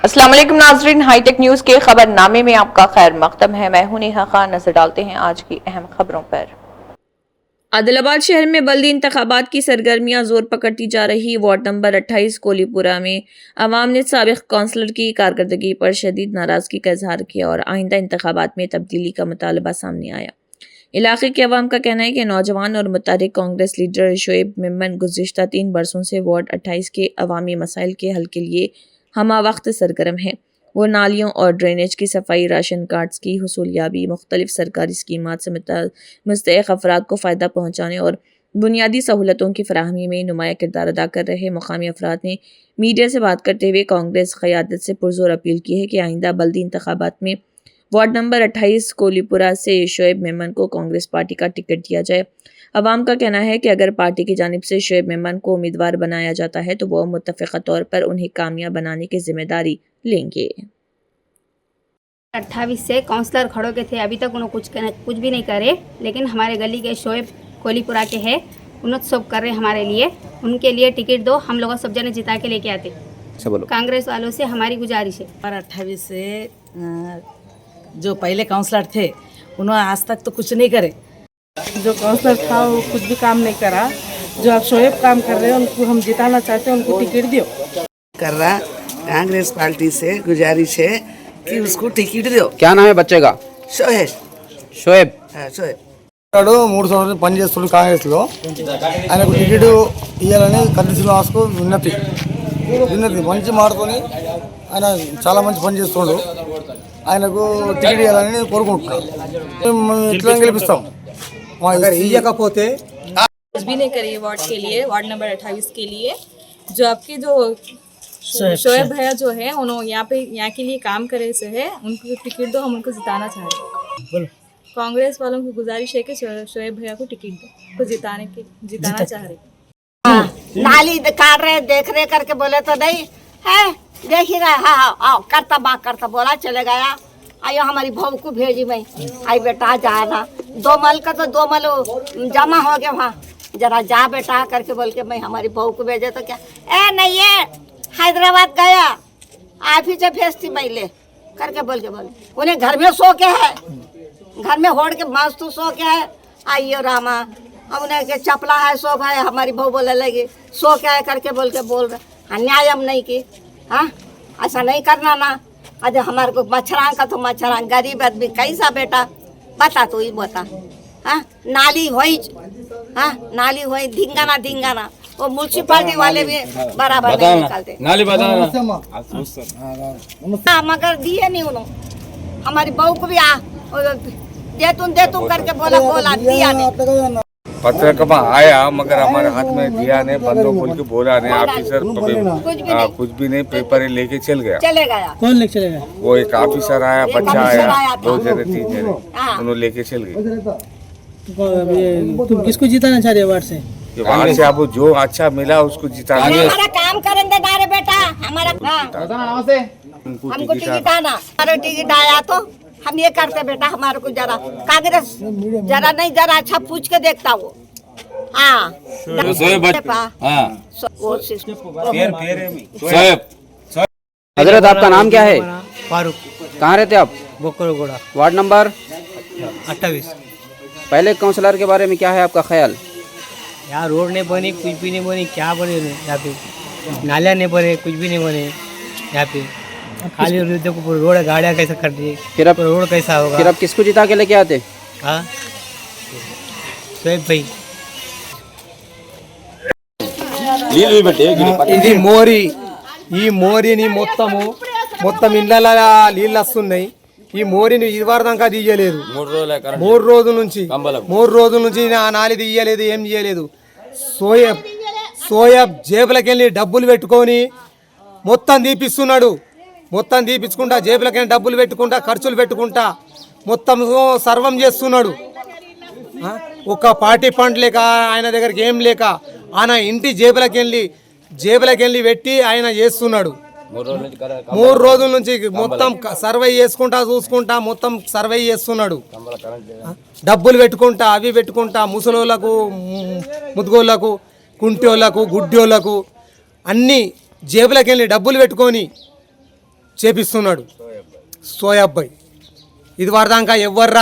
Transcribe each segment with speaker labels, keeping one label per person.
Speaker 1: अस्सलाम वालेकुम नाज़रीन, हाईटेक न्यूज के खबरनामे में आपका खैर मकदम है। मैं हूं नेहा खान। नजर डालते हैं आज की अहम खबरों पर। आदिलाबाद शहर में बल्दी इंतखाबात की सरगर्मियां जोर पकड़ती जा रही। वार्ड नंबर 28 कोलीपुरा में अवाम ने साबिक कौंसलर की कारकर्दगी पर शदीद नाराजगी का इजहार किया और आइंदा इंतखाबात में तब्दीली का मुतालबा सामने आया। इलाके के अवाम का कहना है कि नौजवान और मुतारिक कांग्रेस लीडर शोएब मेमन गुज़िश्ता 3 बरसों से वार्ड 28 के अवामी मसाइल के हल के लिए हमा वक्त सरगर्म हैं। वो नालियों और ड्रेनेज की सफाई, राशन कार्ड्स की हुसूलियाबी, मुख्तलिफ सरकारी स्कीमात से मुस्तहक़ अफराद को फ़ायदा पहुँचाने और बुनियादी सहूलतों की फराहमी में नुमाया किरदार अदा कर रहे मुकामी अफराद ने मीडिया से बात करते हुए कांग्रेस क़यादत से पुरज़ोर अपील की है कि आइंदा बल्दी इंतखाबात में वार्ड नंबर 28 कोलीपुरा से शोएब मेमन को कांग्रेस पार्टी का टिकट दिया जाए। अवाम का कहना है कि अगर पार्टी की जानिब से शोएब मेमन को उम्मीदवार बनाया जाता है तो वो मुत्तफ़िक़ा तौर पर उन्हें कामयाब बनाने की जिम्मेदारी लेंगे।
Speaker 2: 28 से काउंसलर खड़ो के थे, अभी तक उन्होंने कुछ भी नहीं करे, लेकिन हमारे गली के शोएब कोलीपुरा के हैं, उन्होंने सब कर रहे हमारे लिए। उनके लिए टिकट दो, हम लोग सब जने जिता के लेके आते। कांग्रेस वालों से हमारी गुजारिश है।
Speaker 3: 28 से जो पहले काउंसलर थे उन्होंने आज तक तो कुछ नहीं करे।
Speaker 4: जो काउंसलर था वो कुछ भी काम नहीं करा। जो आप शोएब काम कर रहे हैं उनको हम जिताना चाहते हैं, उनको टिकट दो।
Speaker 3: कर रहा कांग्रेस पार्टी से गुजारिश है कि उसको टिकट दो।
Speaker 5: क्या नाम है बच्चे का?
Speaker 3: शोएब।
Speaker 5: शोएब।
Speaker 3: शोएब
Speaker 6: 3 సంవత్సరాలు పనిచేస్తున్నాడు కాంగ్రెస్లో. ఆయనకు టికెట్ ఇవ్వాలని కందిశీల వాసుకు విన్నతి మంచి మాటతోని ఆయన చాలా మంచి పని చేస్తున్నాడు. ఆయనకు టికెట్ ఇవ్వాలని కోరుకుంటున్నాం. మేము ఎట్లా గెలిపిస్తాం? ఇవ్వకపోతే
Speaker 7: कुछ भी नहीं करी वार्ड के लिए, वार्ड नंबर 28 के लिए। जो आपके जो शोएब भैया जो है उन्होंने यहाँ के लिए काम करे से है, उनको टिकट दो, हम उनको जिताना चाह रहे हैं। कांग्रेस वालों की गुजारिश है कि शोएब भैया को टिकट दो, तो जिताना चाह रहे हैं।
Speaker 8: नाली काट रहे देख रहे करके बोले तो नहीं है, देख ही रहा। हाँ आओ करता बोला चले गया। आयो हमारी बहू को भेजी मैं, आई बेटा जाना 2 मल का तो 2 मल जमा हो गया वहाँ, जरा जा बेटा करके बोल के मैं हमारी बहू को भेजे तो क्या नहीं है हैदराबाद गया आप ही से भेजती मैं ले करके बोल के उन्हें घर में सो के है, घर में होड़ के मस्त सो के है। आइयो रामा उन्हें के चपला है सो है। हमारी बहू बोले लगी सो के है करके बोल रहे अन्याय हम नहीं की। हाँ ऐसा नहीं करना ना। अरे हमारे को मच्छरां का तो मच्छरां, गरीब आदमी कैसा बेटा बता तो ही बता। हाँ नाली होई, हाँ नाली होई धिंगाना वो म्यूनसिपालिटी वाले भी बराबर नहीं निकालते। नाली हाँ मगर दिए नहीं उन्होंने। हमारी बहू को भी दे तुम करके बोला दिया नहीं।
Speaker 9: पत्रक में आया मगर हमारे हाथ में दिया नहीं, बंदो बोल के बोला नहीं। ऑफिसर कुछ भी नहीं, पेपर लेके चले गया।
Speaker 4: कौन लेके चले गया?
Speaker 9: वो एक ऑफिसर आया, बच्चा आया, 2 जने 3 जने उन्होंने लेके चल गए।
Speaker 4: तुम किसको जिताना चाह रहे हो वार्ड से?
Speaker 9: वार्ड से अब जो अच्छा मिला उसको जिताना।
Speaker 8: हमारा काम करेंगे दारे बेटा, हमारा हमको टिकट आना। हमारा टिकट आया तो हम ये करते बेटा, हमारे को जरा कांग्रेस जरा अच्छा पूछ के देखता वो।
Speaker 5: हजरत आपका नाम क्या है?
Speaker 4: फारूक।
Speaker 5: कहाँ रहते आप?
Speaker 4: बोकरगोड़ा,
Speaker 5: वार्ड नंबर
Speaker 4: 28।
Speaker 5: पहले काउंसलर के बारे में क्या है आपका ख्याल?
Speaker 4: यहाँ रोड नहीं बनी, कुछ भी नहीं बनी। क्या बने यहाँ पे? नालियाँ नहीं बने, कुछ भी नहीं बने यहाँ पे। खाली देखो रोड गाड़ियाँ कैसा कर दी,
Speaker 5: फिर अब
Speaker 4: रोड कैसा होगा?
Speaker 5: फिर अब किसको जिता के लेके आते?
Speaker 4: हाँ शोएब भाई।
Speaker 6: ఇది మోరీ. ఈ మోరీని మొత్తం ఇళ్ళ నీళ్ళు వస్తున్నాయి. ఈ మోరీని ఇదివరదాకా తీయలేదు. 3 రోజుల నుంచి ఆ నాలి తీయలేదు, ఏం చేయలేదు. సోయబ్ జేబులకెళ్ళి డబ్బులు పెట్టుకొని మొత్తం తీపిస్తున్నాడు. మొత్తం తీపించుకుంటా జేబులకెళ్ళి డబ్బులు పెట్టుకుంటా, ఖర్చులు పెట్టుకుంటా మొత్తం సర్వం చేస్తున్నాడు. ఒక పార్టీ ఫండ్ లేక ఆయన దగ్గరికి ఏం లేక ఆయన ఇంటి జేబులకెళ్ళి పెట్టి ఆయన చేస్తున్నాడు. 3 రోజుల నుంచి మొత్తం సర్వే చేసుకుంటా చూసుకుంటా మొత్తం సర్వే చేస్తున్నాడు. డబ్బులు పెట్టుకుంటా అవి పెట్టుకుంటా ముసలోళ్ళకు, ముదుగోళ్ళకు, కుంటోళ్ళకు, గుడ్డోళ్ళకు అన్ని జేబులకెళ్ళి డబ్బులు పెట్టుకొని చేపిస్తున్నాడు సోయబ్ భాయ్. ఇది వరదాకా ఎవ్వరు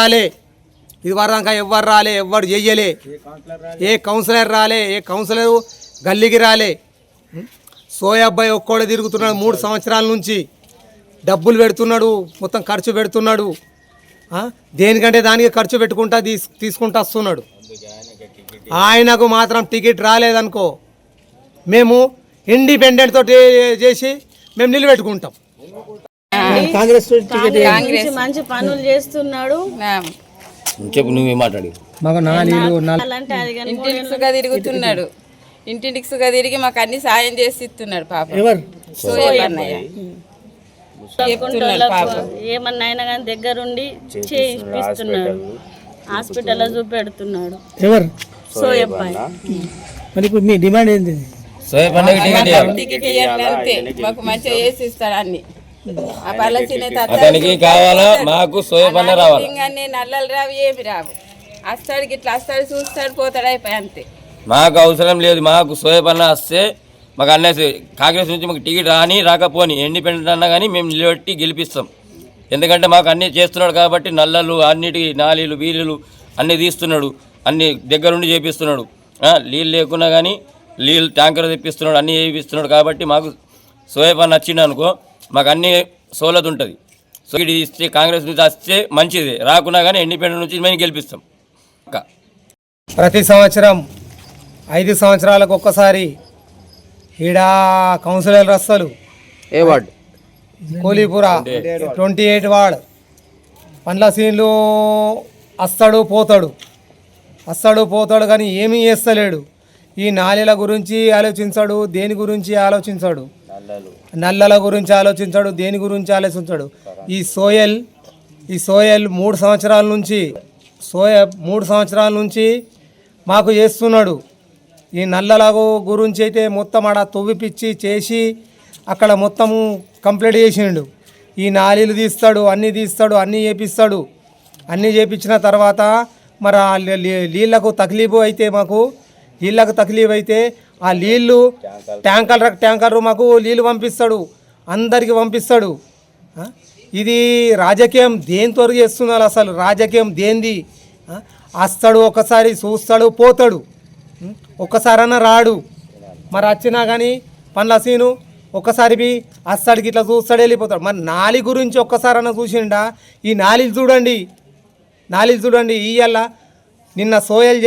Speaker 6: రాలే, ఎవ్వరు చెయ్యలే. ఏ కౌన్సిలర్ రాలే, ఏ కౌన్సిలర్ గల్లీకి రాలే. సోయబ్ భాయ్ ఒక్కోడే తిరుగుతున్నాడు 3 సంవత్సరాల నుంచి. డబ్బులు పెడుతున్నాడు, మొత్తం ఖర్చు పెడుతున్నాడు. దేనికంటే దానికి ఖర్చు పెట్టుకుంటా తీసుకుంటూ వస్తున్నాడు. ఆయనకు మాత్రం టికెట్ రాలేదనుకో, మేము ఇండిపెండెంట్ తోటి చేసి మేము నిలబెట్టుకుంటాం.
Speaker 3: కాంగ్రెస్
Speaker 10: మంచి పనులు చేస్తున్నాడు.
Speaker 7: ఇంటింటికి సుగా తిరుగుతున్నాడు, ఇంటింటికి సుగా తిరిగి మాకు అన్ని సాయం చేసి ఇస్తున్నాడు పాప.
Speaker 10: ఏమన్నా అయినా కానీ దగ్గరుండి చేయిస్తున్నాడు, హాస్పిటల్లో చూపెడుతున్నాడు.
Speaker 3: ఎవరు
Speaker 10: సోయబ్ భాయ్.
Speaker 3: మరి ఇప్పుడు మీ డిమాండ్ ఏంటి?
Speaker 7: టికెట్ ఇవ్వండి అంతే, మాకు మంచిగా చేసి ఇస్తాడు అన్ని.
Speaker 11: అతనికి కావాలా, మాకు సోయబ్ అన్న రావాలి.
Speaker 7: నల్లలు రావు, ఏమి రావు. వస్తాడు గిట్లా వస్తాడు, చూస్తాడు, పోతాడు, అయిపోయి అంతే.
Speaker 11: మాకు అవసరం లేదు, మాకు సోయబ్ అన్న వస్తే మాకు అన్నీ కాంగ్రెస్ నుంచి మాకు టికెట్ రాకపోని ఇండిపెండెంట్ అన్నా కానీ మేము నిలబెట్టి గెలిపిస్తాం. ఎందుకంటే మాకు అన్నీ చేస్తున్నాడు కాబట్టి, నల్లలు అన్నిటికీ నాలీలు వీలులు అన్నీ తీస్తున్నాడు, అన్ని దగ్గరుండి చేపిస్తున్నాడు. నీళ్ళు లేకున్నా కానీ నీళ్ళు ట్యాంకర్ తెప్పిస్తున్నాడు, అన్నీ చేపిస్తున్నాడు. కాబట్టి మాకు సోయబ్ అన్న వచ్చిండు అనుకో, మాకు అన్నీ సోలత ఉంటుంది. సో ఇది ఇస్తే కాంగ్రెస్ నుంచి వస్తే మంచిది, రాకున్నా కానీ ఇండిపెండెంట్ నుంచి మేము గెలిపిస్తాం.
Speaker 6: ప్రతి సంవత్సరం 5 సంవత్సరాలకు ఒక్కసారి ఈడ కౌన్సిలర్ వస్తారు.
Speaker 5: ఏ వార్డ్?
Speaker 6: కోలీపురా 28 వార్డ్. పండ్ల సీన్లు వస్తాడు పోతాడు కానీ ఏమీ చేస్తలేడు. ఈ నాలీల గురించి ఆలోచించాడు, దేని గురించి ఆలోచించాడు, నల్లల గురించి ఆలోచించాడు, దేని గురించి ఆలోచించాడు. ఈ సోయల్ 3 సంవత్సరాల నుంచి మూడు సంవత్సరాల నుంచి మాకు చేస్తున్నాడు. ఈ నల్లల గురించి అయితే మొత్తం ఆడ తవ్విపిచ్చి చేసి అక్కడ మొత్తము కంప్లీట్ చేసిండు. ఈ నాలీలు తీస్తాడు, అన్నీ చేపిస్తాడు. అన్నీ చేపించిన తర్వాత మరి ఆ నీళ్ళకు తక్లీఫ్ అయితే ఆ నీళ్ళు ట్యాంకర్ మాకు నీళ్ళు పంపిస్తాడు, అందరికి పంపిస్తాడు. ఇది రాజకీయం దేనితో చేస్తున్నారు అసలు? రాజకీయం దేంది? వస్తాడు ఒకసారి, చూస్తాడు, పోతాడు, ఒక్కసారన్నా రాడు. మరి వచ్చినా కానీ పండ్ల సీను ఒక్కసారి వస్తాడికి ఇట్లా చూస్తాడు, వెళ్ళిపోతాడు. మరి నాలి గురించి ఒక్కసారన్నా చూసిండా? ఈ నాలీలు చూడండి. ఇవాళ నిన్న సోయబ్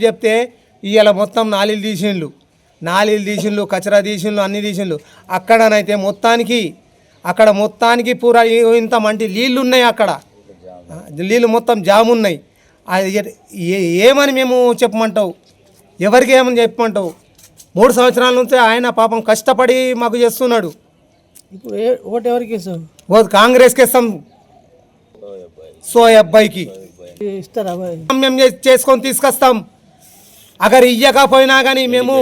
Speaker 6: చెప్తే ఇవాళ మొత్తం నాలీలు తీసిండ్లు, కచరా తీసిండ్లు, అన్నీ తీసిండ్లు. అక్కడ మొత్తానికి పూరా ఇంత మంటి నీళ్ళు ఉన్నాయి. అక్కడ నీళ్ళు మొత్తం జామ్ ఉన్నాయి. ఏమని మేము చెప్పమంటావు? ఎవరికి ఏమని చెప్పమంటావు? 3 సంవత్సరాల నుంచి ఆయన పాపం కష్టపడి మాకు చేస్తున్నాడు.
Speaker 3: ఇప్పుడు ఓటు ఎవరికి వేస్తాం?
Speaker 6: ఓటు కాంగ్రెస్కి ఇస్తాం, సోయబ్ భాయ్కి
Speaker 3: ఇస్తారా?
Speaker 6: మేము చేసుకొని తీసుకొస్తాం. అగర్ ఇయ్యకపోయినా కానీ మేము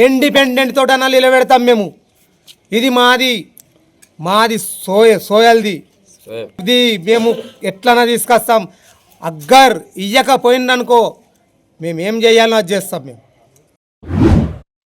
Speaker 6: ఇండిపెండెంట్ తోటన్నా నిలబెడతాం. మేము ఇది మాది సోయల్ది. ఇది మేము ఎట్లన్నా తీసుకొస్తాం. అగ్గర్ ఇయ్యకపోయిందనుకో మేమేం చేయాలో అది చేస్తాం. మేము